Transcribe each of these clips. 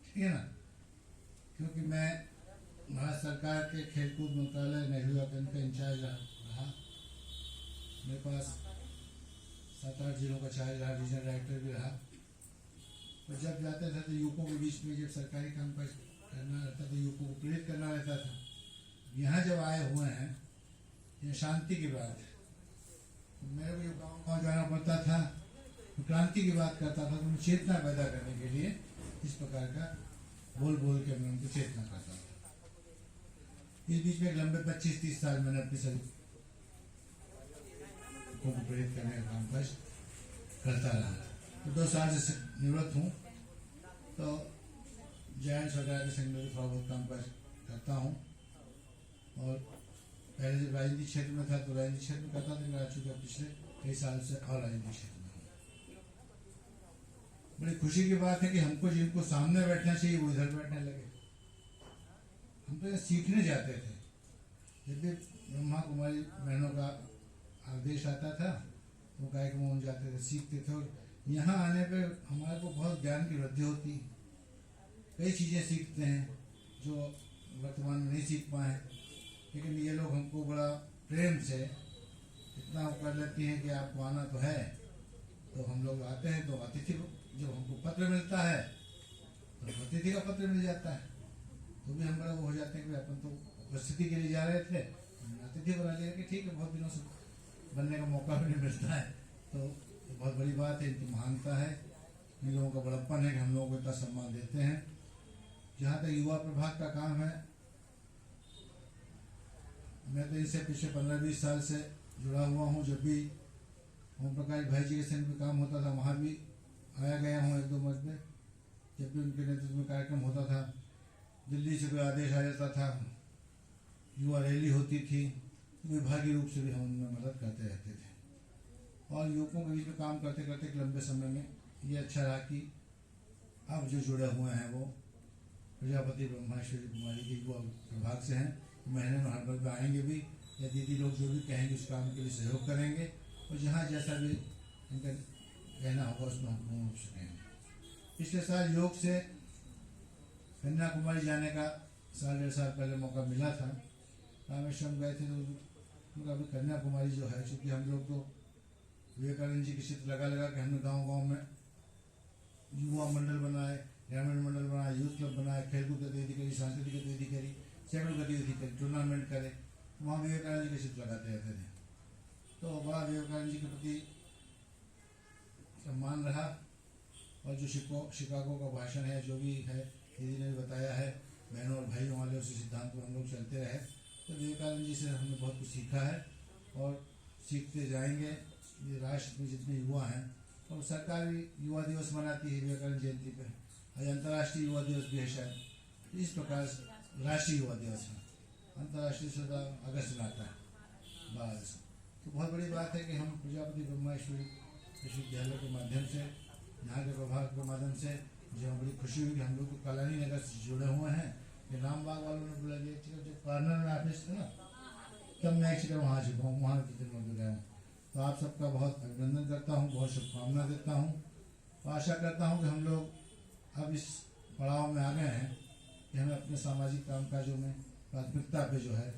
ठीक है ना। क्योंकि मैं भारत सरकार के खेलकूद मंत्रालय नेहरू युवा का इंचार्ज रहा, मेरे पास 7-8 जिलों का चार्ज रहा, रीजनल डायरेक्टर भी रहा। तो जब जाते थे तो युवकों के बीच में जब सरकारी काम काज करना रहता था, युवकों को प्रेरित करना रहता था। यहाँ जब आए हुए हैं, ये शांति की बात है। तो मेरे को गाँव गाँव जाना पड़ता था, तो क्रांति की बात करता था, तो चेतना पैदा करने के लिए इस प्रकार का बोल बोल के मैं उनको चेतना करता था। इस बीच में लंबे 25-30 साल मैंने अपने सभी को प्रेरित करने का काम काज करता रहा। तो 2 साल से निवृत्त हूँ, तो जैन सरकार के संघ में थोड़ा बहुत काम काज करता हूँ। और पहले जब राजनीतिक क्षेत्र में था तो राजनीतिक क्षेत्र में करता था, लेकिन आ चुका पिछले कई साल से और राजनीतिक क्षेत्र में हूँ। बड़ी खुशी की बात है कि हमको जिनको सामने बैठना चाहिए वो इधर बैठने लगे। हम तो सीखने जाते थे, जब भी ब्रह्मा कुमारी बहनों का आदेश आता था तो गायक मोहन जाते थे, सीखते थे। और यहाँ आने पे हमारे को बहुत ज्ञान की वृद्धि होती है, कई चीज़ें सीखते हैं जो वर्तमान में नहीं सीख पाए। लेकिन ये लोग हमको बड़ा प्रेम से इतना कर लेती हैं कि आपको आना तो है। तो हम लोग आते हैं तो अतिथि, जब हमको पत्र मिलता है तो अतिथि का पत्र मिल जाता है, तो भी हम बड़ा वो हो जाते हैं कि अपन तो उपस्थिति के लिए जा रहे थे, अतिथि बना लिया कि ठीक है, बहुत दिनों से बनने का मौका भी नहीं मिलता है। तो बहुत बड़ी बात है, इनकी महानता है, इन लोगों का बड़प्पन है कि हम लोगों को इतना सम्मान देते हैं। जहाँ तक युवा प्रभाग का काम है, मैं तो इनसे पिछले 15-20 साल से जुड़ा हुआ हूँ। जब भी ओम प्रकाश भाई जी के संग में काम होता था वहाँ भी आया गया हूँ 1-2 मरतबे। जब भी उनके नेतृत्व में कार्यक्रम होता था, दिल्ली से कोई आदेश आ जाता था, युवा रैली होती थी, विभागीय रूप से भी हम उनमें मदद करते रहते थे। और युवकों के बीच में काम करते करते एक लंबे समय में ये अच्छा रहा कि अब जो जुड़े हुए हैं वो प्रजापति ब्रह्मेश्वरी कुमारी के युवा प्रभाग से हैं। महीने में हर बार आएंगे भी, या दीदी लोग जो भी कहेंगे उस काम के लिए सहयोग करेंगे, और जहाँ जैसा भी इनका कहना होगा उसमें हम पूर्ण रूप से कहेंगे। पिछले साल योग से कन्याकुमारी जाने का 1.5 साल पहले मौका मिला था। रामेश्वरम गए थे तो अभी कन्याकुमारी जो है, चूँकि हम लोग तो विवेकानंद जी की चित्र लगा लगा के हमने गाँव गाँव में युवा मंडल बनाए, ग्रामीण मंडल बनाए, यूथ क्लब बनाए, खेलकूद गतिविधि करी, सांस्कृतिक गतिविधि करी, सैकड़ों गतिविधि करी, टूर्नामेंट करे, वहाँ विवेकानंद जी के चित्र लगाते रहते थे। तो बड़ा विवेकानंद जी के प्रति सम्मान रहा। और जो शिकागो का भाषण है, जो भी है, दीदी ने भी बताया है, बहनों और भाइयों वाले उसी सिद्धांत पर हम लोग चलते रहे। तो विवेकानंद जी से हमने बहुत कुछ सीखा है और सीखते जाएंगे। ये राष्ट्र में जितने युवा हैं, और सरकार भी युवा दिवस मनाती है विवेकानंद जयंती पे, आज अंतर्राष्ट्रीय युवा दिवस भी है शायद। इस प्रकार राष्ट्रीय युवा दिवस है, अंतर्राष्ट्रीय 17 अगस्त में आता है 12 से। तो बहुत बड़ी बात है कि हम प्रजापति ब्रह्मेश्वरी विश्वविद्यालय के माध्यम से, यहाँ के प्रभाग के माध्यम से, जो बड़ी खुशी हुई कि हम लोग कलानी नगर से जुड़े हुए हैं। ये रामबाग वालों ने बोला कि जो कॉर्नर में ऑफिस था ना, तब मैं एक वहाँ चुका हूँ, वहाँ कितने लोग गया हूँ। तो आप सबका बहुत अभिनंदन करता हूँ, बहुत शुभकामना देता हूँ। और आशा करता हूँ कि हम लोग अब इस पड़ाव में आ गए हैं कि हमें अपने सामाजिक कामकाजों में प्राथमिकता पे जो है,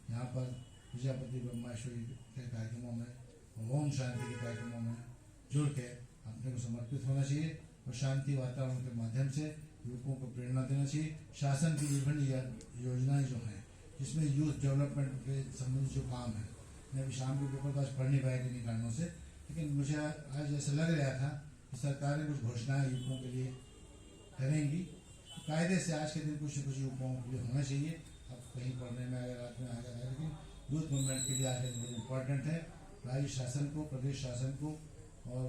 यहाँ पर प्रजापति ब्रह्मेश्वरी के कार्यक्रमों में, ओम शांति के कार्यक्रमों में जुड़ के अपने को समर्पित होना चाहिए। और शांति वातावरण के माध्यम से युवकों को प्रेरणा देना चाहिए। शासन की विभिन्न योजनाएं जो हैं, जिसमें यूथ डेवलपमेंट के संबंधित जो काम है, मैं अभी शाम के पेपर तो आज पढ़ नहीं पाया किन्हीं कारणों से, लेकिन मुझे आज ऐसा लग रहा था कि सरकारें कुछ घोषणाएं युवकों के लिए करेंगी। तो कायदे से आज के दिन कुछ न कुछ युवकों के लिए होना चाहिए। अब कहीं पढ़ने में अगर रात में आ गया, लेकिन यूथ मूवमेंट के लिए आज बहुत इम्पोर्टेंट है। राज्य शासन को, प्रदेश शासन को और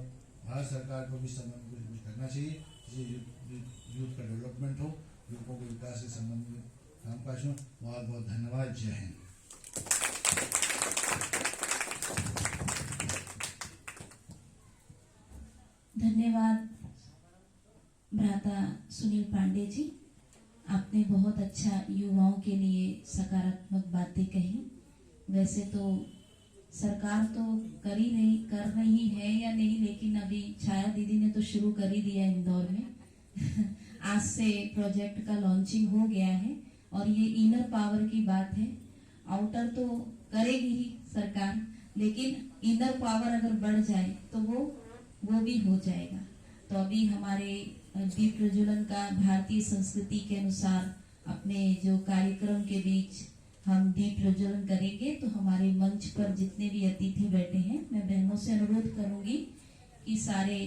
भारत सरकार को भी संबंध कुछ करना चाहिए, जिससे यूथ का डेवलपमेंट हो, युवकों के विकास से संबंधित कामकाज हो। बहुत बहुत धन्यवाद। जय हिंद। धन्यवाद भ्राता सुनील पांडे जी, आपने बहुत अच्छा युवाओं के लिए सकारात्मक बातें कही। वैसे तो सरकार तो कर रही है या नहीं, लेकिन अभी छाया दीदी ने तो शुरू कर ही दिया इंदौर में। आज से प्रोजेक्ट का लॉन्चिंग हो गया है और ये इनर पावर की बात है। आउटर तो करेगी ही सरकार, लेकिन इनर पावर अगर बढ़ जाए तो वो भी हो जाएगा। तो अभी हमारे दीप प्रज्वलन का भारतीय संस्कृति के अनुसार अपने जो कार्यक्रम के बीच हम दीप प्रज्वलन करेंगे। तो हमारे मंच पर जितने भी अतिथि बैठे हैं, मैं बहनों से अनुरोध करूंगी कि सारे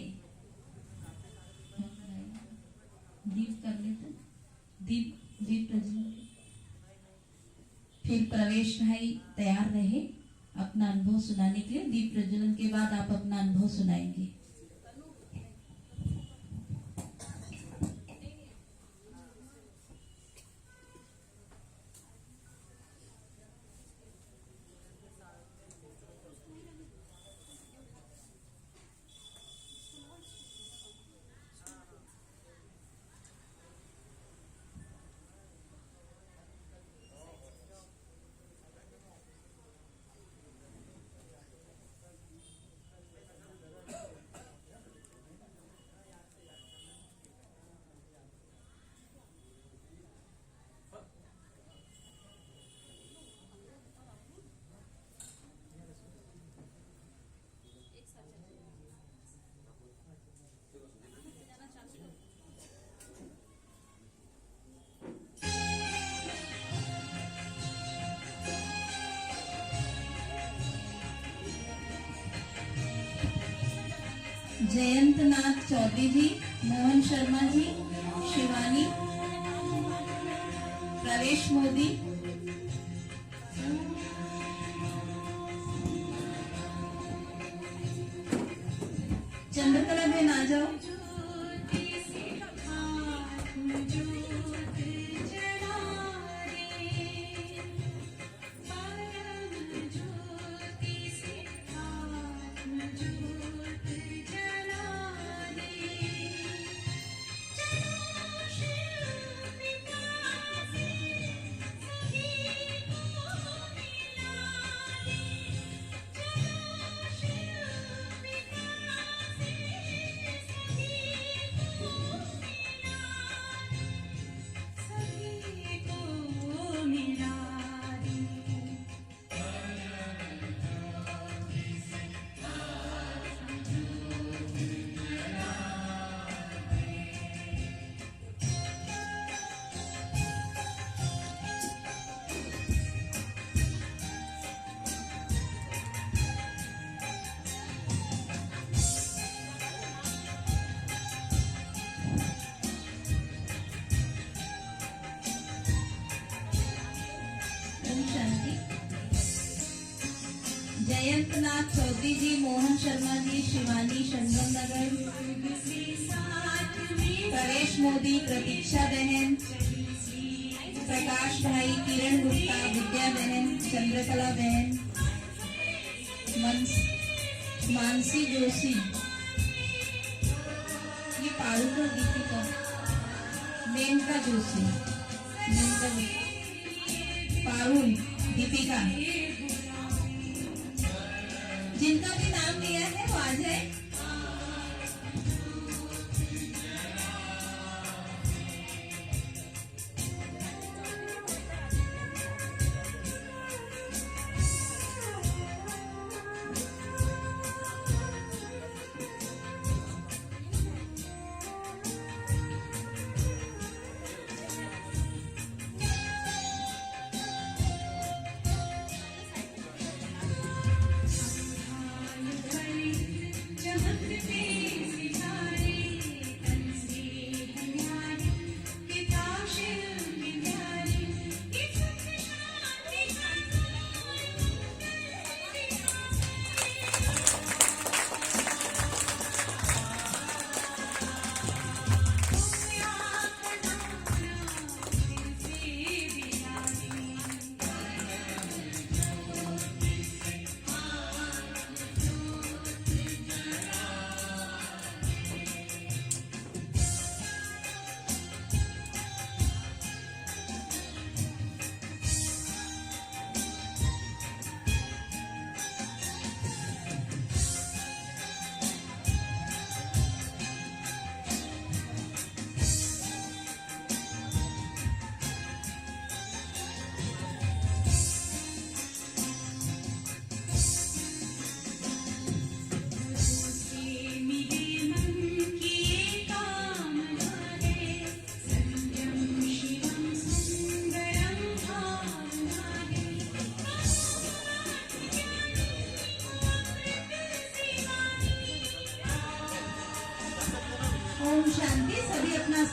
दीप कर लेते, दीप प्रज्वलन। फिर प्रवेश भाई तैयार रहे अपना अनुभव सुनाने के लिए। दीप प्रज्वलन के बाद आप अपना अनुभव सुनाएंगे। जयंत नाथ चौधरी जी, मोहन शर्मा जी, शिवानी, प्रवेश मोदी, चंद्रकला बहन आ जाओ। जयंत नाथ चौधरी जी, मोहन शर्मा जी, शिवानी संगम नगर, प्रवेश मोदी, प्रतीक्षा बहन, प्रकाश भाई, किरण गुप्ता, विद्या बहन, चंद्रकला बहन, मानसी जोशी, ये पारुकर दीपिका, मेनका जोशी, पारुल दीपिका, जिनका भी नाम लिया है वो आ जाए।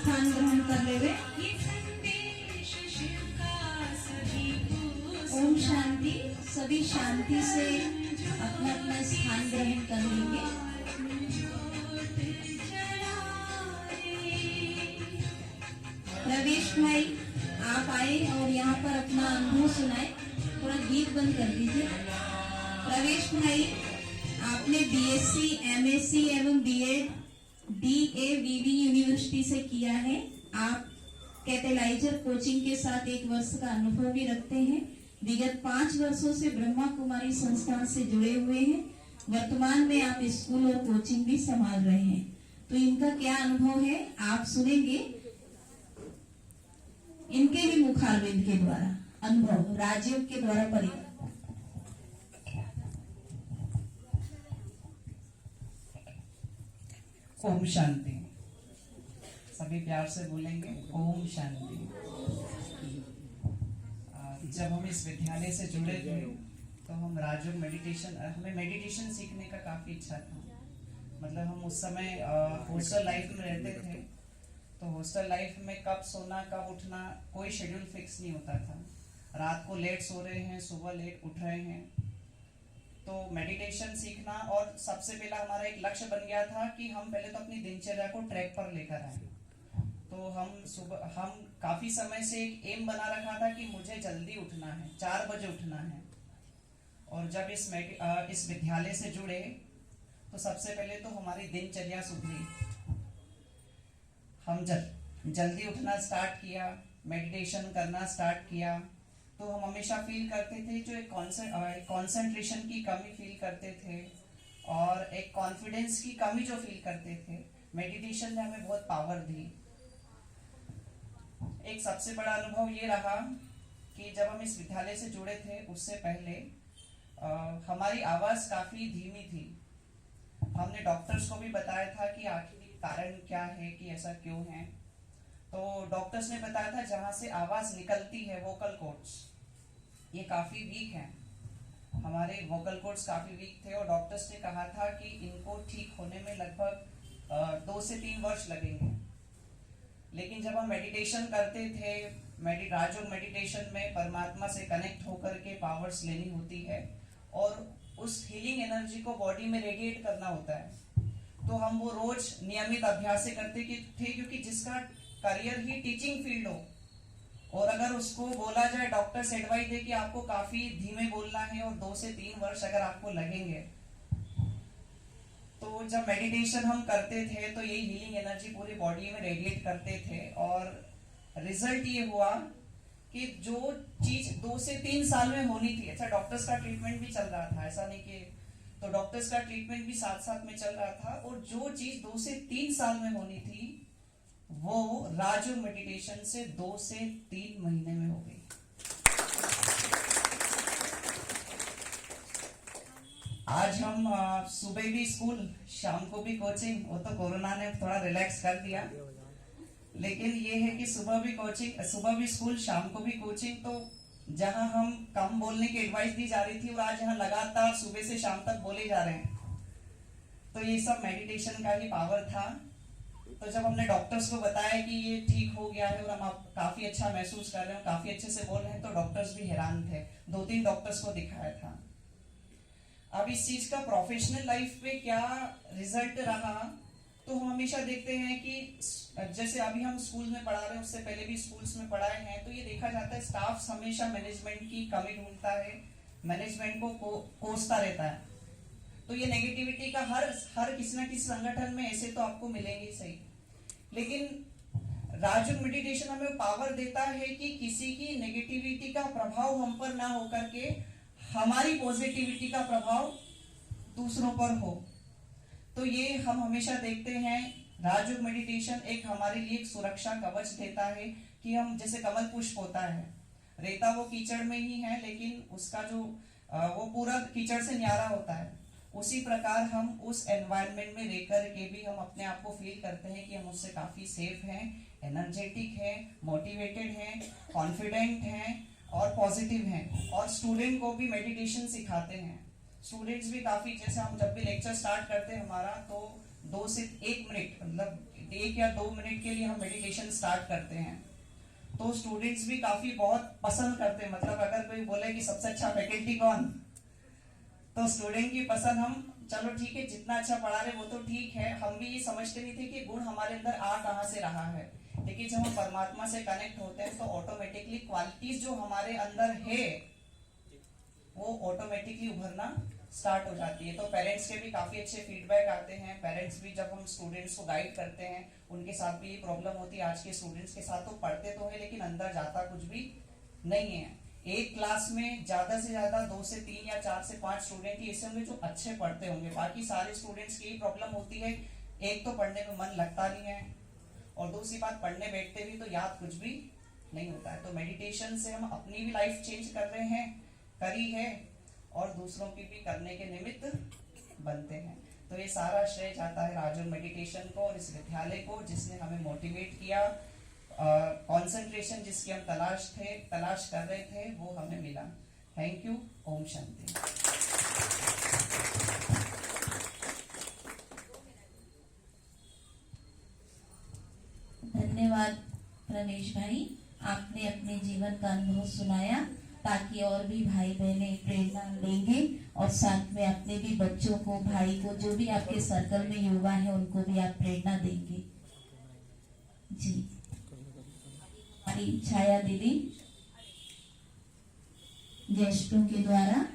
स्थान ग्रहण कर लेवे। ओम शांति। सभी शांति से अपना अपना स्थान ग्रहण कर लेंगे। प्रवेश भाई आप आए और यहाँ पर अपना अनुभव सुनाए। थोड़ा गीत बंद कर दीजिए। प्रवेश भाई आपने बीएससी, एमएससी एवं बीएड DAVV यूनिवर्सिटी से किया है। आप कैटेलाइजर कोचिंग के साथ 1 वर्ष का अनुभव भी रखते हैं। विगत 5 वर्षों से ब्रह्मा कुमारी संस्थान से जुड़े हुए हैं। वर्तमान में आप स्कूल और कोचिंग भी संभाल रहे हैं। तो इनका क्या अनुभव है आप सुनेंगे इनके ही मुखारविंद के द्वारा। अनुभव राजीव के द्वारा परिचय। ओम शांति। सभी प्यार से बोलेंगे ओम शांति। जब हम इस विद्यालय से जुड़े थे तो हम राजयोग मेडिटेशन, हमें मेडिटेशन सीखने का काफी इच्छा था। मतलब हम उस समय हॉस्टल लाइफ में रहते थे, तो हॉस्टल लाइफ में कब सोना कब उठना कोई शेड्यूल फिक्स नहीं होता था। रात को लेट सो रहे हैं, सुबह लेट उठ रहे हैं। तो मेडिटेशन सीखना, और सबसे पहला हमारा एक लक्ष्य बन गया था कि हम पहले तो अपनी दिनचर्या को ट्रैक पर लेकर आए। तो हम काफी समय से एक एम बना रखा था कि मुझे जल्दी उठना है, 4 बजे उठना है। और जब इस विद्यालय से जुड़े तो सबसे पहले तो हमारी दिनचर्या सुधरी। हम जल्दी उठना स्टार्ट किया, मेडिटेशन करना स्टार्ट किया। तो हम हमेशा फील करते थे जो एक कॉन्सेंट्रेशन की कमी फील करते थे और एक कॉन्फिडेंस की कमी जो फील करते थे, मेडिटेशन ने हमें बहुत पावर दी। एक सबसे बड़ा अनुभव ये रहा कि जब हम इस विद्यालय से जुड़े थे उससे पहले हमारी आवाज काफी धीमी थी। हमने डॉक्टर्स को भी बताया था कि आखिर कारण क्या है, कि ऐसा क्यों है। तो डॉक्टर्स ने बताया था जहां से आवाज निकलती है, वोकल कॉर्ड्स, ये काफी वीक हैं। हमारे वोकल कॉर्ड्स काफी वीक थे और डॉक्टर्स ने कहा था कि इनको ठीक होने में लगभग 2 से 3 वर्ष लगेंगे। लेकिन जब हम मेडिटेशन करते थे, राजयोग मेडिटेशन में परमात्मा से कनेक्ट होकर के पावर्स लेनी होती है और उस हीलिंग एनर्जी को बॉडी में रेडिएट करना होता है। तो हम वो रोज नियमित अभ्यास करते थे, क्योंकि जिसका करियर ही टीचिंग फील्ड हो और अगर उसको बोला जाए, डॉक्टर्स एडवाइस दे कि आपको काफी धीमे बोलना है और 2 से 3 वर्ष अगर आपको लगेंगे। तो जब मेडिटेशन हम करते थे तो ये हीलिंग एनर्जी पूरी बॉडी में रेडिएट करते थे और रिजल्ट ये हुआ कि जो चीज 2 से 3 साल में होनी थी, अच्छा डॉक्टर्स का ट्रीटमेंट भी चल रहा था, ऐसा नहीं कि, तो डॉक्टर्स का ट्रीटमेंट भी साथ साथ में चल रहा था, और जो चीज 2 से 3 साल में होनी थी वो राजयोग मेडिटेशन से 2 से 3 महीने में हो गई। आज हम सुबह भी स्कूल, शाम को भी कोचिंग, वो तो कोरोना ने थोड़ा रिलैक्स कर दिया, लेकिन ये है कि सुबह भी कोचिंग, सुबह भी स्कूल, शाम को भी कोचिंग। तो जहां हम कम बोलने की एडवाइस दी जा रही थी और आज यहाँ लगातार सुबह से शाम तक बोले जा रहे हैं, तो ये सब मेडिटेशन का ही पावर था। तो जब हमने डॉक्टर्स को बताया कि ये ठीक हो गया है और हम आप काफी अच्छा महसूस कर रहे हैं, काफी अच्छे से बोल रहे हैं, तो डॉक्टर्स भी हैरान थे। 2-3 डॉक्टर्स को दिखाया था। अब इस चीज का प्रोफेशनल लाइफ पे क्या रिजल्ट रहा, तो हम हमेशा देखते हैं कि जैसे अभी हम स्कूल में पढ़ा रहे हैं, उससे पहले भी स्कूल्स में पढ़ाए हैं, तो ये देखा जाता है स्टाफ हमेशा मैनेजमेंट की कमी ढूंढता है, मैनेजमेंट को कोसता रहता है। तो ये नेगेटिविटी का हर किसी ना किसी संगठन में ऐसे तो आपको मिलेंगे सही, लेकिन राजयोग मेडिटेशन हमें पावर देता है कि किसी की नेगेटिविटी का प्रभाव हम पर ना होकर के हमारी पॉजिटिविटी का प्रभाव दूसरों पर हो। तो ये हम हमेशा देखते हैं, राजयोग मेडिटेशन एक हमारे लिए एक सुरक्षा कवच देता है कि हम, जैसे कमल पुष्प होता है, रेता वो कीचड़ में ही है, लेकिन उसका जो वो पूरा कीचड़ से न्यारा होता है, उसी प्रकार हम उस एनवायरनमेंट में रहकर के भी हम अपने आप को फील करते हैं कि हम उससे काफी सेफ हैं, एनर्जेटिक हैं, मोटिवेटेड हैं, कॉन्फिडेंट हैं और पॉजिटिव हैं। और स्टूडेंट को भी मेडिटेशन सिखाते हैं। स्टूडेंट्स भी काफी, जैसे हम जब भी लेक्चर स्टार्ट करते हैं हमारा, तो 2 से 1 मिनट, मतलब 1 या 2 मिनट के लिए हम मेडिटेशन स्टार्ट करते हैं तो स्टूडेंट्स भी काफी बहुत पसंद करते हैं। मतलब अगर कोई बोले कि सबसे अच्छा फैकल्टी कौन, तो स्टूडेंट की पसंद हम, चलो ठीक है जितना अच्छा पढ़ा रहे वो तो ठीक है, हम भी ये समझते नहीं थे कि गुण हमारे अंदर आ कहाँ से रहा है, लेकिन जब हम परमात्मा से कनेक्ट होते हैं तो ऑटोमेटिकली क्वालिटीज जो हमारे अंदर है वो ऑटोमेटिकली उभरना स्टार्ट हो जाती है। तो पेरेंट्स के भी काफी अच्छे फीडबैक आते हैं। पेरेंट्स भी जब हम स्टूडेंट्स को गाइड करते हैं, उनके साथ भी ये प्रॉब्लम होती है, आज के स्टूडेंट्स के साथ तो पढ़ते तो है लेकिन अंदर जाता कुछ भी नहीं है। एक क्लास में ज्यादा से ज्यादा 2 से 3 या 4 से 5 स्टूडेंट ही ऐसे होंगे जो अच्छे पढ़ते होंगे, बाकी सारे स्टूडेंट्स की प्रॉब्लम होती है, एक तो पढ़ने में मन लगता नहीं है और दूसरी बात पढ़ने बैठते भी तो याद कुछ भी नहीं होता है। तो मेडिटेशन से हम अपनी भी लाइफ चेंज कर रहे हैं, करी है, और दूसरों की भी करने के निमित्त बनते हैं। तो ये सारा श्रेय जाता है राजयोग मेडिटेशन को और इस विद्यालय को जिसने हमें मोटिवेट किया। कंसंट्रेशन जिसकी हम तलाश कर रहे थे वो हमें मिला। Thank you. ओम शांति। धन्यवाद प्रवेश भाई, आपने अपने जीवन का अनुभव सुनाया ताकि और भी भाई बहनें प्रेरणा लेंगे और साथ में अपने भी बच्चों को, भाई को, जो भी आपके सर्कल में युवा है उनको भी आप प्रेरणा देंगे। जी, हमारी छाया दीदी गेस्टों के द्वारा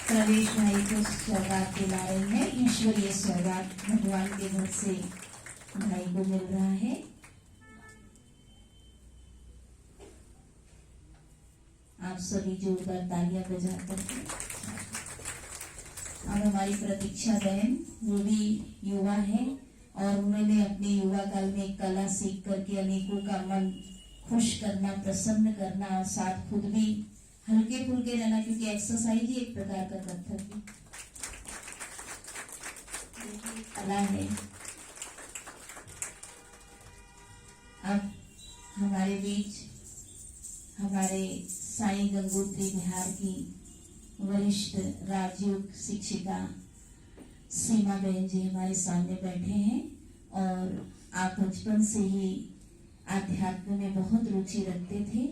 प्रवेश भाई को सौगात दिला रही है। ईश्वरीय सौगात भगवान के घर से भाई को मिल रहा है। आप सभी जोरदार तालियां बजा करके। अब हमारी प्रतीक्षा बहन, वो भी युवा है और उन्होंने अपने युवा काल में कला सीख करके अनेकों का मन खुश करना, प्रसन्न करना और साथ खुद भी हल्के फुल्के रहना, क्योंकि एक्सरसाइज ही एक प्रकार का कर्तव्य कला है। अब हमारे बीच हमारे साईं गंगोत्री बिहार की वरिष्ठ राजयोग शिक्षिका सीमा बहन जी हमारे सामने बैठे हैं और आप बचपन से ही आध्यात्म में बहुत रुचि रखते थे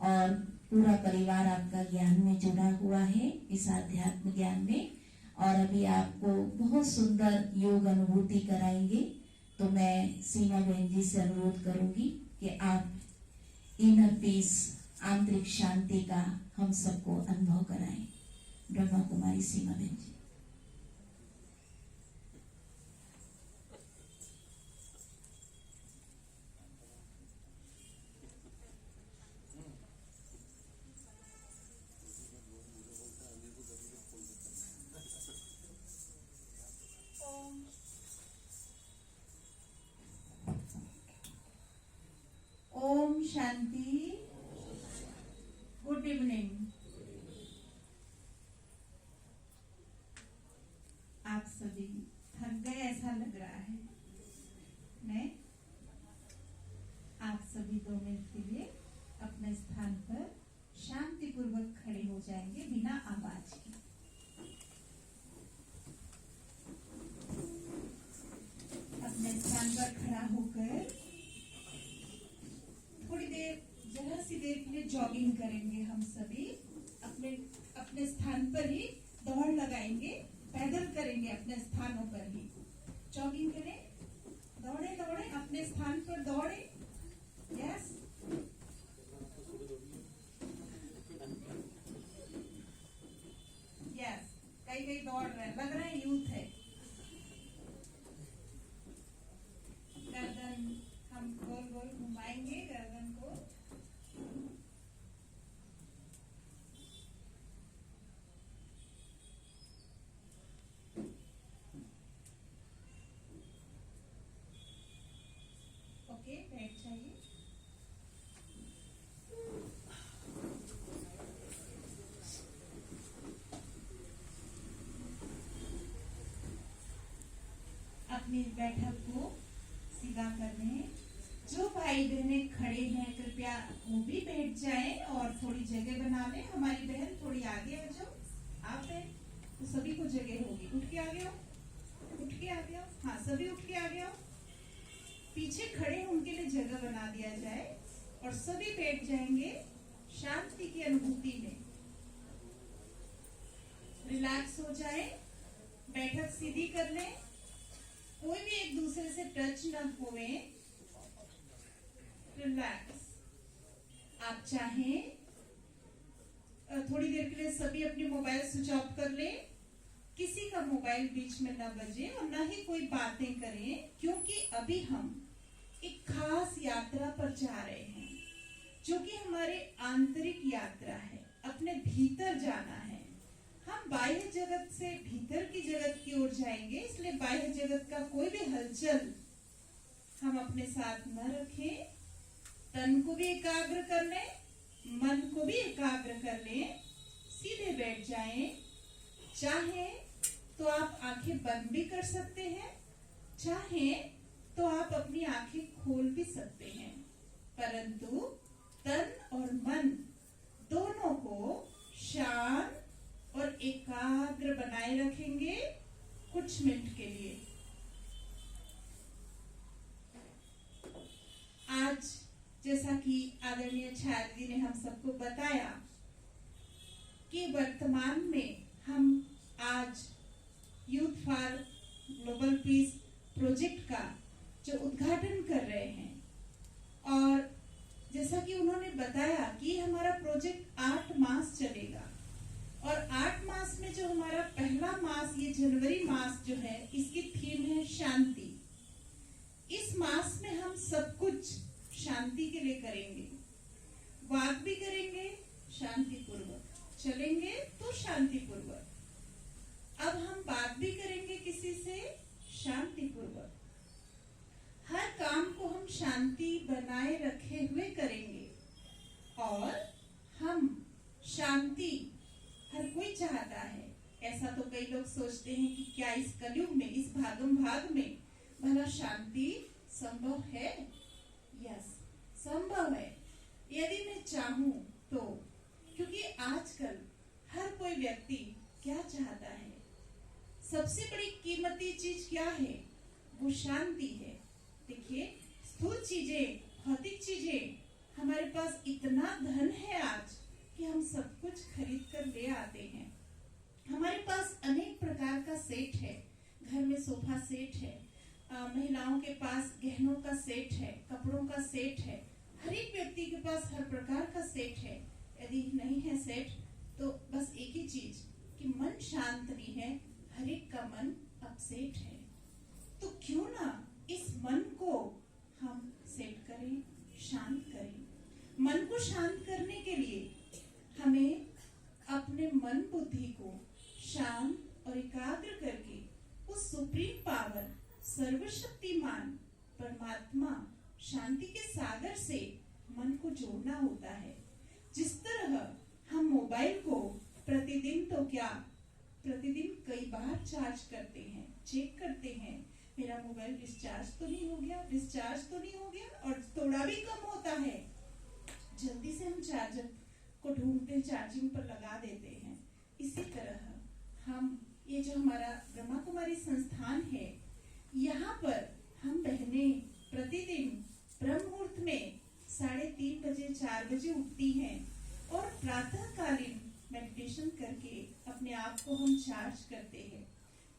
और पूरा परिवार आपका ज्ञान में जुड़ा हुआ है, इस आध्यात्म ज्ञान में, और अभी आपको बहुत सुंदर योग अनुभूति कराएंगे। तो मैं सीमा बहन जी से अनुरोध करूंगी कि आप इनर पीस, आंतरिक शांति का हम सबको अनुभव कराएं। ब्रह्मा कुमारी सीमा बहन जी। ओम शांति। Good evening. आप सभी थक गए ऐसा लग रहा है, नहीं? आप सभी 2 मिनट के लिए अपने स्थान पर शांतिपूर्वक खड़े हो जाएंगे बिना आवाज के। अपने स्थान पर खड़ा होकर थोड़ी देर, जरा सी देर के लिए जॉगिंग करेंगे। हम सभी अपने स्थान पर ही दौड़ लगाएंगे, पैदल करेंगे, अपने स्थानों पर ही जॉगिंग करें। दौड़े दौड़े अपने स्थान पर दौड़े। यस, यस, कई दौड़ रहे हैं, लग रहा है यूथ है। गर्दन हम गोल गोल घुमाएंगे, गर्दन को। ओके, बैठ जाइए। अपनी बैठक को सीधा करने, जो भाई बहने खड़े हैं कृपया वो भी बैठ जाएं और थोड़ी जगह बना लें। हमारी बहन थोड़ी आगे आ जाओ, आप हैं तो सभी को जगह होगी। उठ के आगे आओ, उठ के आगे आओ, हाँ सभी उठ के आगे आओ। पीछे खड़े उनके लिए जगह बना दिया जाए और सभी बैठ जाएंगे शांति की अनुभूति में। रिलैक्स हो जाए, बैठक सीधी कर लें, कोई भी एक दूसरे से टच न होवे। रिलैक्स। आप चाहें थोड़ी देर के लिए सभी अपने मोबाइल स्विच ऑफ कर लें, किसी का मोबाइल बीच में न बजे और न ही कोई बातें करें, क्योंकि अभी हम एक खास यात्रा पर जा रहे हैं जो कि हमारे आंतरिक यात्रा है, अपने भीतर जाना है। हम बाह्य जगत से भीतर की जगत की ओर जाएंगे, इसलिए बाह्य जगत का कोई भी हलचल हम अपने साथ न रखें। तन को भी एकाग्र कर लें, मन को भी एकाग्र कर लें, सीधे बैठ जाएं। चाहे तो आप आंखें बंद भी कर सकते हैं, चाहे तो आप अपनी आंखें खोल भी सकते हैं, परंतु तन और मन दोनों को शांत और एकाग्र बनाए रखेंगे कुछ मिनट के लिए। आज जैसा कि आदरणीय छाया जी ने हम सबको बताया कि वर्तमान में हम आज youth for global piece project का जो उद्घाटन कर रहे हैं, और जैसा कि उन्होंने बताया कि हमारा प्रोजेक्ट 8 मास चलेगा और 8 मास में जो हमारा पहला मास, ये जनवरी मास जो है, इसकी थीम है शांति। इस मास में हम सब कुछ शांति के लिए करेंगे, बात भी करेंगे शांति पूर्वक, चलेंगे तो शांति पूर्वक। अब हम बात भी करेंगे किसी से शांति पूर्वक। हर काम को हम शांति बनाए रखे हुए करेंगे और हम शांति हर कोई चाहता है। ऐसा तो कई लोग सोचते हैं कि क्या इस कलयुग में, इस भागम भाग में भला शांति संभव है? यस, संभव है यदि मैं चाहूं तो। क्योंकि आजकल हर कोई व्यक्ति क्या चाहता है? सबसे बड़ी कीमती चीज क्या है? वो शांति है। देखिए, स्थूल चीजें, भौतिक चीजें, हमारे पास इतना धन है आज कि हम सब कुछ खरीद कर ले आते हैं। हमारे पास अनेक प्रकार का सेट है, घर में सोफा सेट है, महिलाओं के पास गहनों का सेट है, कपड़ों का सेट है, हर एक व्यक्ति के पास हर प्रकार का सेट है। यदि नहीं है सेट तो बस एक ही चीज कि मन शांत नहीं है, हर एक का मन अपसेट है। तो क्यों ना इस मन को हम सेट करें, शांत करें। मन को शांत करने के लिए हमें अपने मन बुद्धि को शांत और एकाग्र करके उस सुप्रीम पावर, सर्वशक्तिमान परमात्मा, शांति के सागर से मन को जोड़ना होता है। जिस तरह हम मोबाइल को प्रतिदिन तो क्या, प्रतिदिन कई बार चार्ज करते हैं, चेक करते हैं, मेरा मोबाइल डिस्चार्ज तो नहीं हो गया, डिस्चार्ज तो नहीं हो गया, और थोड़ा भी कम होता है, जल्दी से हम चार्जर को ढूंढते, चार्जिंग पर लगा देते हैं। इसी तरह हम, ये जो हमारा ब्रह्मा कुमारी संस्थान है, यहाँ पर हम बहनें प्रतिदिन ब्रह्म मुहूर्त में 3:30 बजे, 4 बजे उठती हैं और प्रातःकालीन मेडिटेशन करके अपने आप को हम चार्ज करते हैं।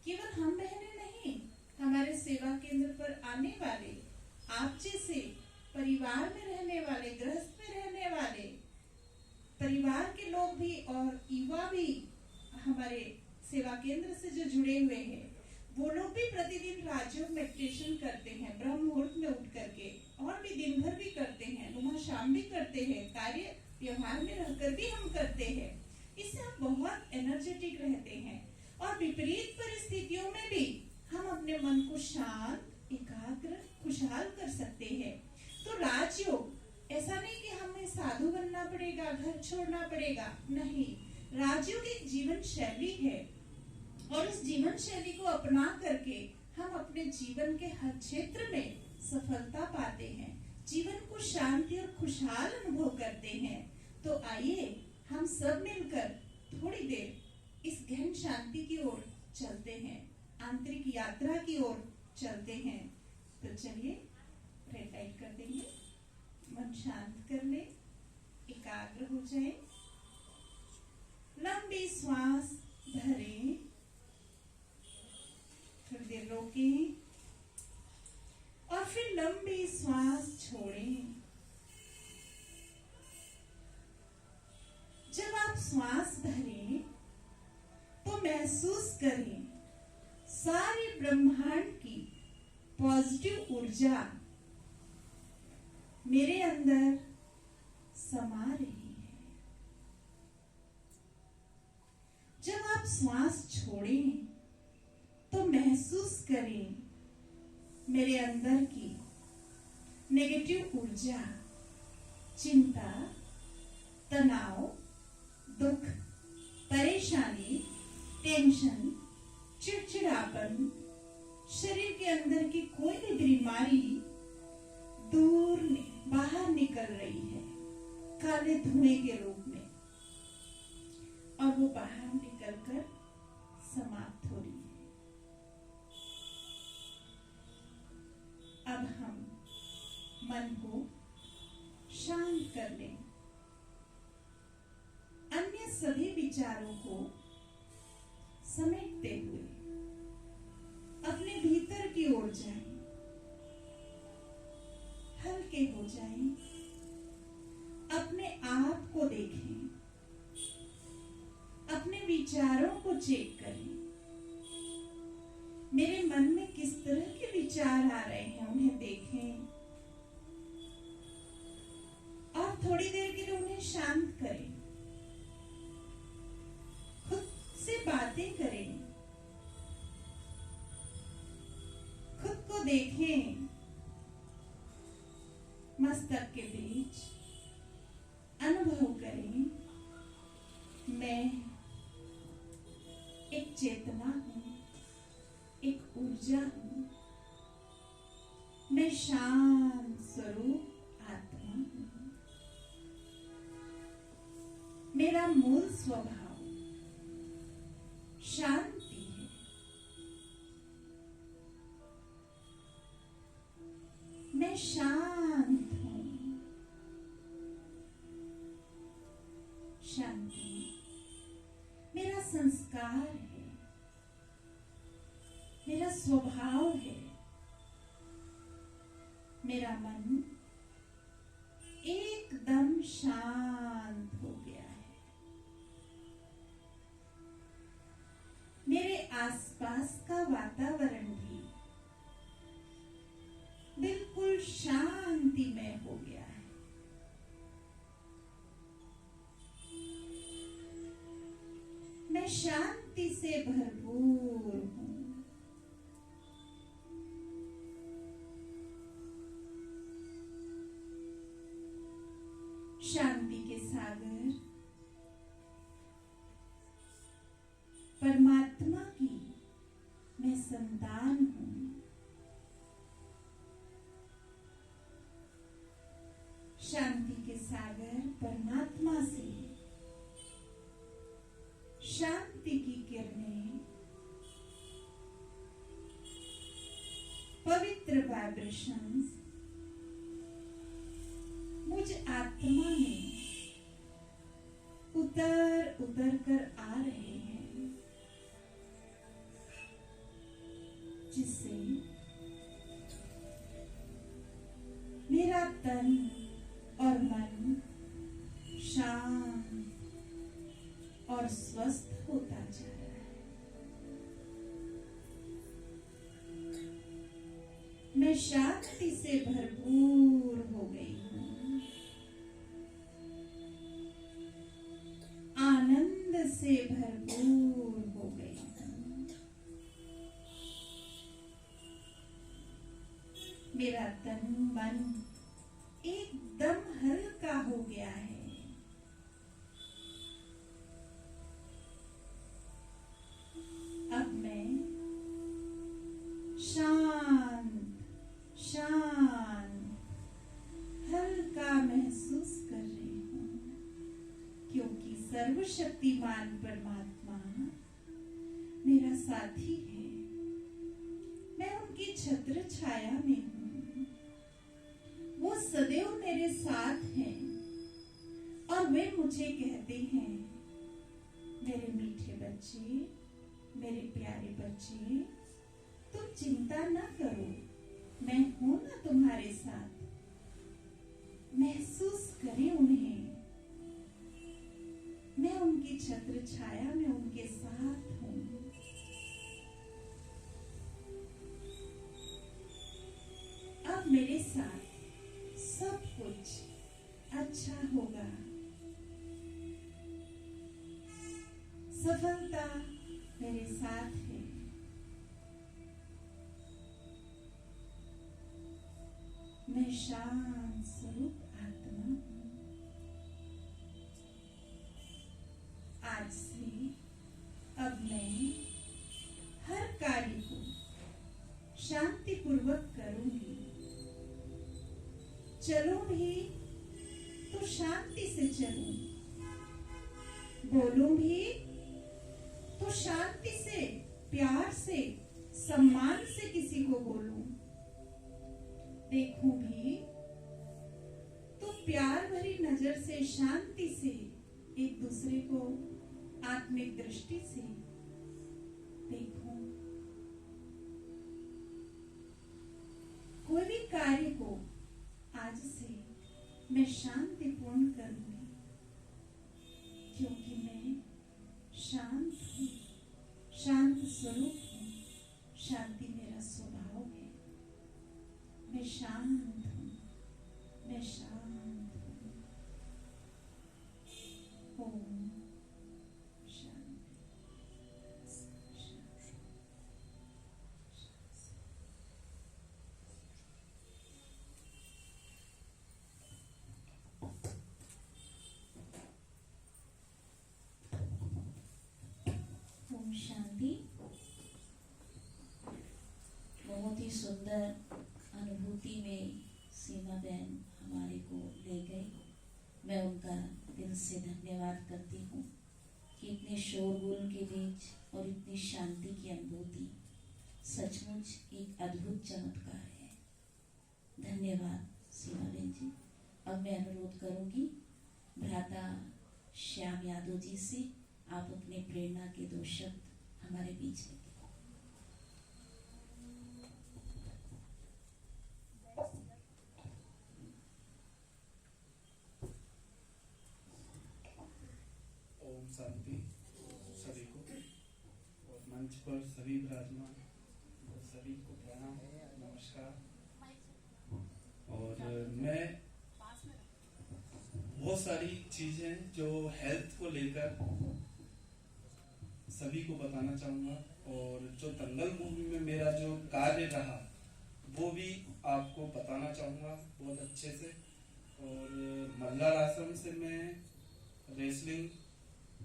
केवल हम बहनें नहीं, हमारे सेवा केंद्र पर आने वाले, आप जैसे परिवार में रहने वाले, गृहस्थ में रहने वाले परिवार के लोग भी और युवा भी हमारे सेवा केंद्र से जो जुड़े हुए हैं, वो लोग भी प्रतिदिन राजयोग मेडिटेशन करते हैं ब्रह्म मुहूर्त में उठ करके, और भी दिन भर भी करते हैं, नुमा शाम भी करते हैं, कार्य व्यवहार में रहकर भी हम करते हैं। इससे हम बहुत एनर्जेटिक रहते हैं और विपरीत परिस्थितियों में भी हम अपने मन को शांत, एकाग्र, खुशहाल कर सकते हैं। तो राजयोग ऐसा नहीं कि हमें साधु बनना पड़ेगा, घर छोड़ना पड़ेगा, नहीं। राजयोग एक जीवन शैली है और इस जीवन शैली को अपना करके हम अपने जीवन के हर क्षेत्र में सफलता पाते हैं। जीवन को शांति और खुशहाल अनुभव करते हैं, तो आइए हम सब मिलकर थोड़ी देर इस गहन शांति की ओर चलते हैं, आंतरिक यात्रा की ओर चलते हैं। तो चलिए रेड लाइट कर देंगे, मन शांत कर ले, एकाग्र हो जाए, लंबी श्वास भरें, थोड़ी देर रोकें और फिर लंबी श्वास छोड़ें। जब आप श्वास भरें तो महसूस करें सारे ब्रह्मांड की पॉजिटिव ऊर्जा मेरे अंदर समा रही है। जब आप श्वास छोड़ें तो महसूस करें मेरे अंदर की नेगेटिव ऊर्जा, चिंता, तनाव, दुख, परेशानी, टेंशन, चिड़चिड़ापन, शरीर के अंदर की कोई भी बीमारी बाहर निकल रही है काले धुएं के रूप में, और वो बाहर निकलकर समाप्त हो रही है। अब हम मन को शांत कर लें, अन्य सभी विचारों को समेटते हुए अपने भीतर की ओर जाएं, हल्के हो जाएं, अपने आप को देखें, अपने विचारों को चेक करें। मेरे मन में किस तरह के विचार आ रहे हैं उन्हें देखें और थोड़ी देर के लिए उन्हें शांत करें, खुद से बातें करें, खुद को देखें। मस्तक के बीच अनुभव करें, मैं एक चेतना हूं, एक ऊर्जा हूं, मैं शांत स्वरूप आत्मा हूं। मेरा मूल स्वभाव शांति है। मैं शांत हूं। शांति मेरा संस्कार है, मेरा स्वभाव है। मेरा मन एकदम शांत हो गया है। मेरे आसपास का वातावरण भी बिल्कुल शांतिमय हो गया है। मैं शांति से भरपूर हूं। शांति के सागर परमात्मा की मैं संतान हूं। शांति के सागर परमात्मा से शांति की किरणें, पवित्र वाइब्रेशंस मुझ आत्मा में उतर उतर कर आ रहे हैं, जिससे मेरा तन और मन शांत और स्वस्थ होता जा रहा है। मैं शांति से भरपूर हो गई हूं, आनंद से भरपूर हो गई हूं। मेरा तन मन एकदम हल्का हो गया है। अब मैं शांत शांत मेरा साथी है, मैं उनकी छत्र छाया में हूँ। वो सदैव मेरे साथ हैं और वे मुझे कहते हैं, मेरे मीठे बच्चे, मेरे प्यारे बच्चे, तुम चिंता न करो, मैं हूं ना तुम्हारे साथ। महसूस करें उन्हें, मैं उनकी छत्र छाया में उनके साथ हूं। अब मेरे साथ सब कुछ अच्छा होगा। सफलता मेरे साथ है। मैं शांत स्वरूप आत्मा हूँ। आज से अब मैं हर कार्य को शांति पूर्वक करूंगी। चलो भी तो शांति से चलूं, बोलूं भी तो शांति से, प्यार से, सम्मान से किसी को बोलूं, देखूं भी तो प्यार भरी नजर से, शांति से एक दूसरे को आत्मिक दृष्टि से देखूं। कोई भी कार्य को आज से मैं शांतिपूर्ण करूंगी, क्योंकि मैं शांत हूँ, शांत स्वरूप हूँ। शांति मेरा स्वभाव है। मैं शांत हूँ, मैं शांत हूँ। ओम शांति। ओम शांति। बहुत ही सुंदर अनुभूति में सीमा बहन हमारे को ले गई। मैं उनका दिल से धन्यवाद करती हूँ कि इतने शोरगुल के बीच और इतनी शांति की अनुभूति सचमुच एक अद्भुत चमत्कार है। धन्यवाद सीमा बहन जी। अब मैं अनुरोध करूंगी भ्राता श्याम यादव जी से, आप अपने प्रेरणा के 2 शब्द हमारे बीच में। ओम शांति सभी को, और मंच पर सभी विराजमान और सभी को प्रणाम, नमस्कार। और मैं बहुत सारी चीजें जो हेल्थ को लेकर सभी को बताना चाहूँगा, और जो दंगल मूवी में मेरा जो कार्य रहा वो भी आपको बताना चाहूँगा बहुत अच्छे से। और मल्लार आश्रम से मैं रेसलिंग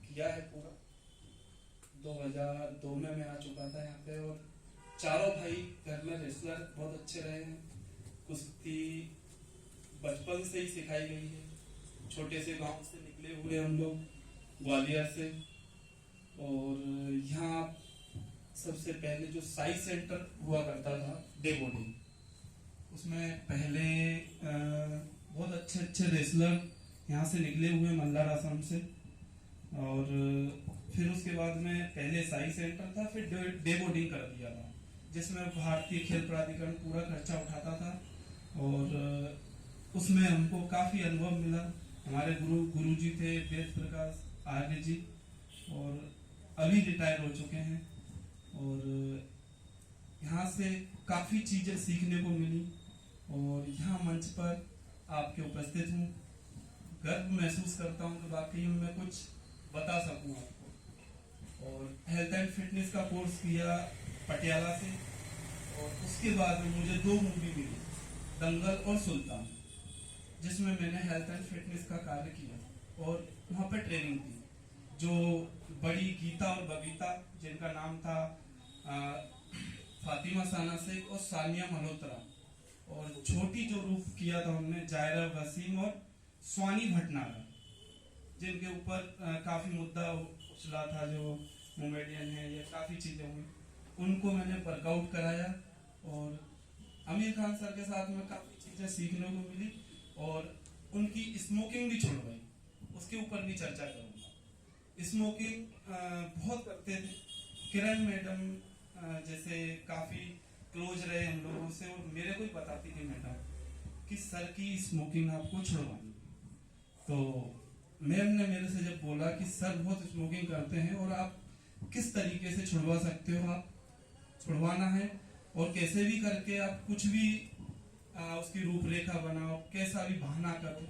किया है पूरा। 2002 में मैं आ चुका था यहाँ पे, और चारों भाई घर में रेसलर बहुत अच्छे रहे हैं। कुश्ती बचपन से ही सिखाई गई है। छोटे से गांव से निकले हुए हम लोग, ग्वालियर से। और यहाँ सबसे पहले जो साई सेंटर हुआ करता था डे बोर्डिंग, उसमें पहले बहुत अच्छे अच्छे रेसलर यहाँ से निकले हुए मल्लार आश्रम से। और फिर उसके बाद में पहले साई सेंटर था, फिर डे बोर्डिंग कर दिया था, जिसमें भारतीय खेल प्राधिकरण पूरा खर्चा उठाता था। और उसमें हमको काफ़ी अनुभव मिला। हमारे गुरु जी थे वेद प्रकाश आर्य जी, और अभी रिटायर हो चुके हैं। और यहाँ से काफ़ी चीज़ें सीखने को मिली, और यहाँ मंच पर आपके उपस्थित हूँ। गर्व महसूस करता हूँ कि वाकई में मैं कुछ बता सकूँ आपको। और हेल्थ एंड फिटनेस का कोर्स किया पटियाला से, और उसके बाद में मुझे 2 मूवी मिली, दंगल और सुल्तान, जिसमें मैंने हेल्थ एंड फिटनेस का कार्य किया और वहाँ पर ट्रेनिंग दी। जो बड़ी गीता और बबीता, जिनका नाम था फातिमा साना शेख और सानिया मल्होत्रा, और छोटी जो रूप किया था उनने जायरा वसीम और स्वानी भटनागर, जिनके ऊपर काफी मुद्दा उछला था, जो मोमेडियन है, या काफ़ी चीज़ें हुई, उनको मैंने वर्कआउट कराया। और आमिर खान सर के साथ में काफ़ी चीज़ें सीखने को मिली और उनकी स्मोकिंग भी छुड़वाई, उसके ऊपर भी चर्चा करूँगा। स्मोकिंग बहुत करते थे, किरण मैडम जैसे काफ़ी क्लोज रहे हम लोगों से, और मेरे को ही बताती थी मैडम कि सर की स्मोकिंग आपको छुड़वानी। तो मैम ने मेरे से जब बोला कि सर बहुत स्मोकिंग करते हैं और आप किस तरीके से छुड़वा सकते हो, आप छुड़वाना है और कैसे भी करके आप कुछ भी उसकी रूपरेखा बनाओ, कैसा भी बहाना करो,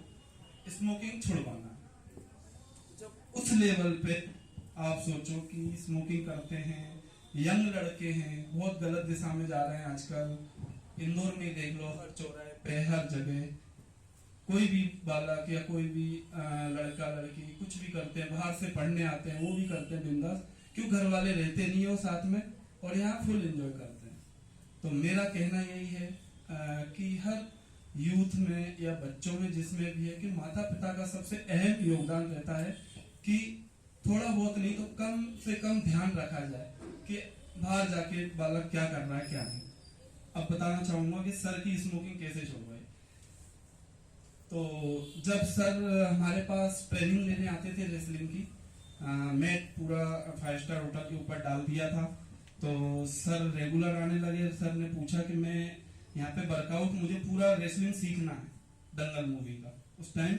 स्मोकिंग छुड़वाना है। जब उस लेवल पे आप सोचो कि स्मोकिंग करते हैं, यंग लड़के हैं, बहुत गलत दिशा में जा रहे हैं आजकल। इंदौर में देख लो, हर चौराहे पे, हर जगह कोई भी बालक या कोई भी लड़का लड़की कुछ भी करते हैं, बाहर से पढ़ने आते हैं, वो भी करते हैं बिंदास, क्यों घर वाले रहते नहीं हो साथ में और यहाँ फुल एंजॉय करते हैं। तो मेरा कहना यही है कि हर यूथ में या बच्चों में जिसमें भी है कि माता पिता का सबसे अहम योगदान रहता है कि थोड़ा बहुत नहीं तो कम से कम ध्यान रखा जाए कि बाहर जाके बालक क्या कर रहा है क्या नहीं। अब बताना चाहूंगा कि सर की स्मोकिंग कैसे छुड़वाई। तो जब सर हमारे पास ट्रेनिंग लेने आते थे रेसलिंग की, मैट पूरा 5 स्टार होटल के ऊपर डाल दिया था, तो सर रेगुलर आने लगे। सर ने पूछा कि मैं यहाँ पे वर्कआउट, मुझे पूरा रेसलिंग सीखना है दंगल मूवी का। उस टाइम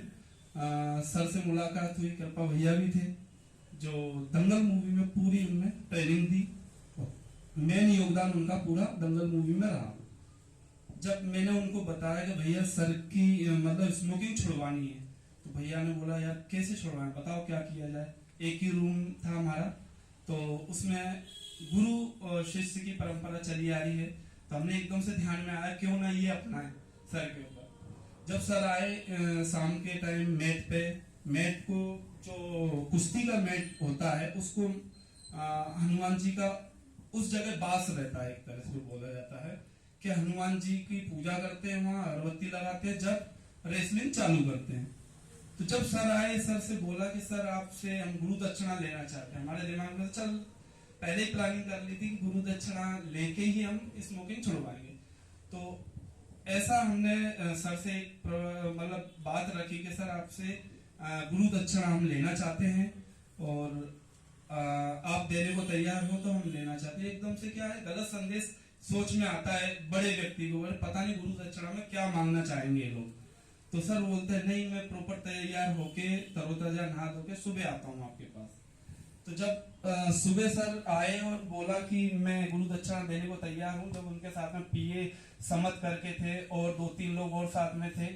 सर से मुलाकात हुई, कृपा भैया भी थे जो दंगल मूवी में पूरी उनमें ट्रेनिंग दी, मेन योगदान उनका पूरा दंगल मूवी में रहा। जब मैंने उनको बताया कि भैया सर की मतलब स्मोकिंग छुड़वानी है, तो भैया ने बोला यार कैसे छुड़वाएं, बताओ क्या किया जाए। एक ही रूम था हमारा, तो उसमें गुरु और शिष्य की परंपरा चली आ रही है, तो हमने एकदम से ध्यान में आया क्यों ना ये अपनाएं सर के ऊपर। जब सर आए शाम के टाइम मैट को जो कुश्ती का मैट होता है उसको हनुमान जी का उस जगह बास रहता है, एक तरह से बोला जाता है कि हनुमान जी की पूजा करते हैं, वहां अगरबत्ती लगाते हैं जब रेसलिंग चालू करते हैं। तो जब सर आए, सर से बोला कि सर आपसे हम गुरु दक्षिणा लेना चाहते हैं। हमारे दिमाग में चल पहले ही प्लानिंग कर ली थी कि गुरु दक्षिणा लेके ही हम स्मोकिंग छुड़वाएंगे। तो ऐसा हमने सर से मतलब बात रखी कि सर आपसे गुरु दक्षिणा हम लेना चाहते हैं और आप देने को तैयार हो तो हम लेना चाहते हैं। एकदम से क्या है, गलत संदेश सोच में आता है बड़े व्यक्ति को, पता नहीं गुरु दक्षिणा में क्या मांगना चाहेंगे ये लोग। तो सर बोलते हैं नहीं, मैं प्रॉपर तैयार होके तरोताजा नहा धोके सुबह आता हूँ आपके पास। तो जब सुबह सर आए और बोला कि मैं गुरु दक्षिणा देने को तैयार हूँ, जब उनके साथ में पीए समत करके थे और 2-3 लोग और साथ में थे,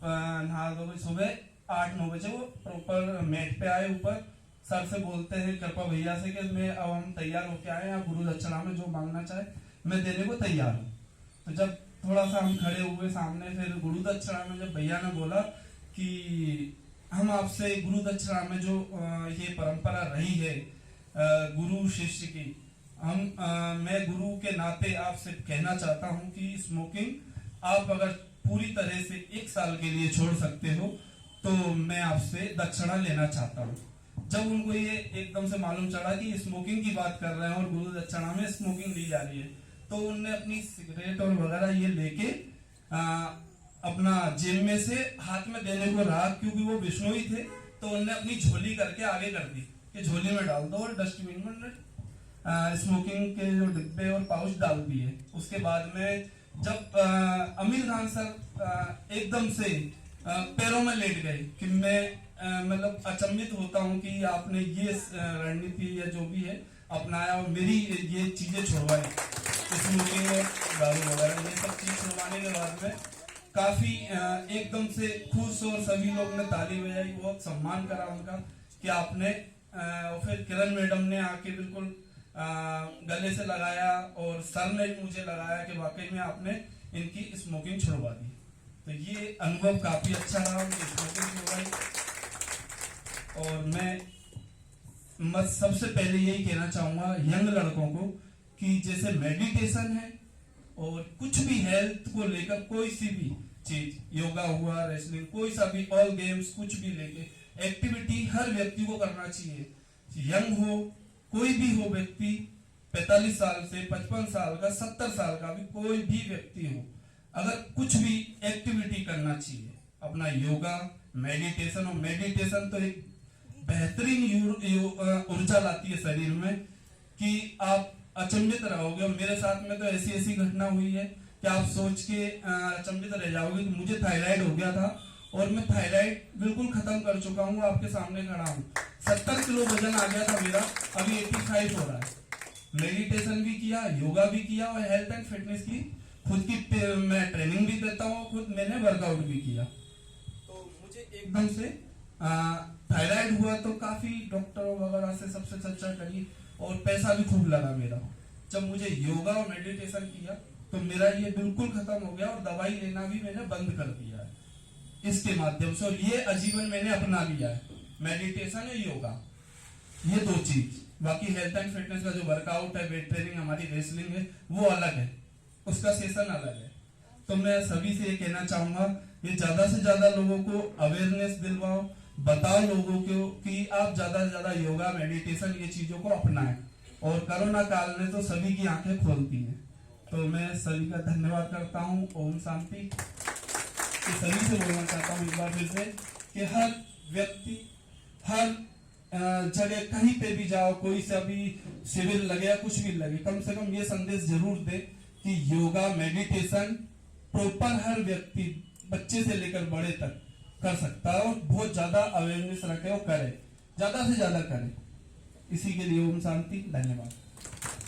नहा धो सुबह 8-9 बजे वो प्रॉपर मैट पे आए ऊपर। सर से बोलते हैं कृपा भैया से कि मैं अब हम तैयार होके आए हैं, गुरु दक्षिणा में जो मांगना चाहे मैं देने को तैयार हूँ। तो जब थोड़ा सा हम खड़े हुए सामने, फिर गुरु दक्षिणा में जब भैया ने बोला कि हम आपसे गुरु दक्षिणा में जो ये परंपरा रही है गुरु शिष्य की, मैं गुरु के नाते आपसे कहना चाहता हूँ कि स्मोकिंग आप अगर पूरी तरह से 1 साल के लिए छोड़ सकते हो तो मैं आपसे दक्षिणा लेना चाहता हूँ। जब उनको ये एकदम से मालूम चला कि स्मोकिंग की बात कर रहे हैं और गुरु दक्षिणा में स्मोकिंग ली जा रही है, तो उनने अपनी सिगरेट और वगैरह ये लेके अपना जेब में से हाथ में देने को रहा, क्योंकि वो विष्णुई थे, तो उनने अपनी झोली करके आगे कर दी कि झोली में डाल दो और डस्टबिन में स्मोकिंग के जो डिब्बे और पाउच डाल दिए। उसके बाद में जब आमिर खान सर एकदम से पैरों में लेट गए कि मैं मतलब अचंभित होता हूँ कि आपने ये रणनीति या जो भी है अपनाया और मेरी ये चीजें छुड़वाई, स्मोकिंग और दारू वगैरह ये सब चीज छुड़वाने के बाद में काफी एकदम से खुश और सभी लोग ने ताली बजाई, बहुत सम्मान करा उनका कि आपने। और फिर किरण मैडम ने आके बिल्कुल गले से लगाया और सर ने भी मुझे लगाया कि वाकई में आपने इनकी स्मोकिंग छुड़वा दी। तो ये अनुभव काफी अच्छा रहा उनकी स्मोकिंग छुड़वाई। और मैं सबसे पहले यही कहना चाहूंगा यंग लड़कों को कि जैसे मेडिटेशन है और कुछ भी हेल्थ को लेकर कोई सी भी चीज, योगा हुआ, रेसलिंग, कोई सा भी ऑल गेम्स, कुछ भी लेके एक्टिविटी हर व्यक्ति को करना चाहिए, यंग हो कोई भी हो व्यक्ति, 45 साल से 55 साल का, 70 साल का भी कोई भी व्यक्ति हो, अगर कुछ भी एक्टिविटी करना चाहिए, अपना योगा, मेडिटेशन, और मेडिटेशन तो एक बेहतरीन ऊर्जा लाती है शरीर में कि आप अचंभित रहोगे। और मेरे साथ में तो ऐसी ऐसी घटना हुई है कि आप सोच के अचंभित रह जाओगे कि मुझे थायराइड हो गया था और मैं थायराइड बिल्कुल खत्म कर चुका हूँ, आपके सामने खड़ा हूँ। 70 किलो वजन आ गया था मेरा, अभी 85 हो रहा है। मेडिटेशन भी किया, योगा भी किया और हेल्थ एंड फिटनेस की खुद की मैं ट्रेनिंग भी देता हूँ, खुद मैंने वर्कआउट भी किया। तो मुझे एकदम से थायराइड हुआ तो काफी डॉक्टरों वगैरह से सबसे चर्चा करी और पैसा भी खूब लगा मेरा। जब मुझे योगा और मेडिटेशन किया तो मेरा ये बिल्कुल खत्म हो गया और दवाई लेना भी मैंने बंद कर दिया है इसके माध्यम से। और ये आजीवन मैंने अपना लिया है, मेडिटेशन और योगा, ये 2 चीज। बाकी हेल्थ एंड फिटनेस का जो वर्कआउट है, वेट ट्रेनिंग, हमारी रेसलिंग है, वो अलग है, उसका सेशन अलग है। तो मैं सभी से ये कहना चाहूंगा, ये ज्यादा से ज्यादा लोगों को अवेयरनेस दिलवाओ, बताओ लोगों को कि आप ज्यादा से ज्यादा योगा, मेडिटेशन, ये चीजों को अपनाएं। और कोरोना काल ने तो सभी की आंखें खोलती हैं। तो मैं सभी का धन्यवाद करता हूँ। ओम शांति। तो सभी से बोलना चाहता हूँ एक बार फिर से कि हर व्यक्ति, हर जगह कहीं पे भी जाओ, कोई सा भी शिविर लगे या कुछ भी लगे, कम से कम ये संदेश जरूर दे कि योगा, मेडिटेशन प्रॉपर हर व्यक्ति, बच्चे से लेकर बड़े तक कर सकता है और बहुत ज्यादा अवेयरनेस रखे और करे, ज्यादा से ज्यादा करे। इसी के लिए ओम शांति। धन्यवाद।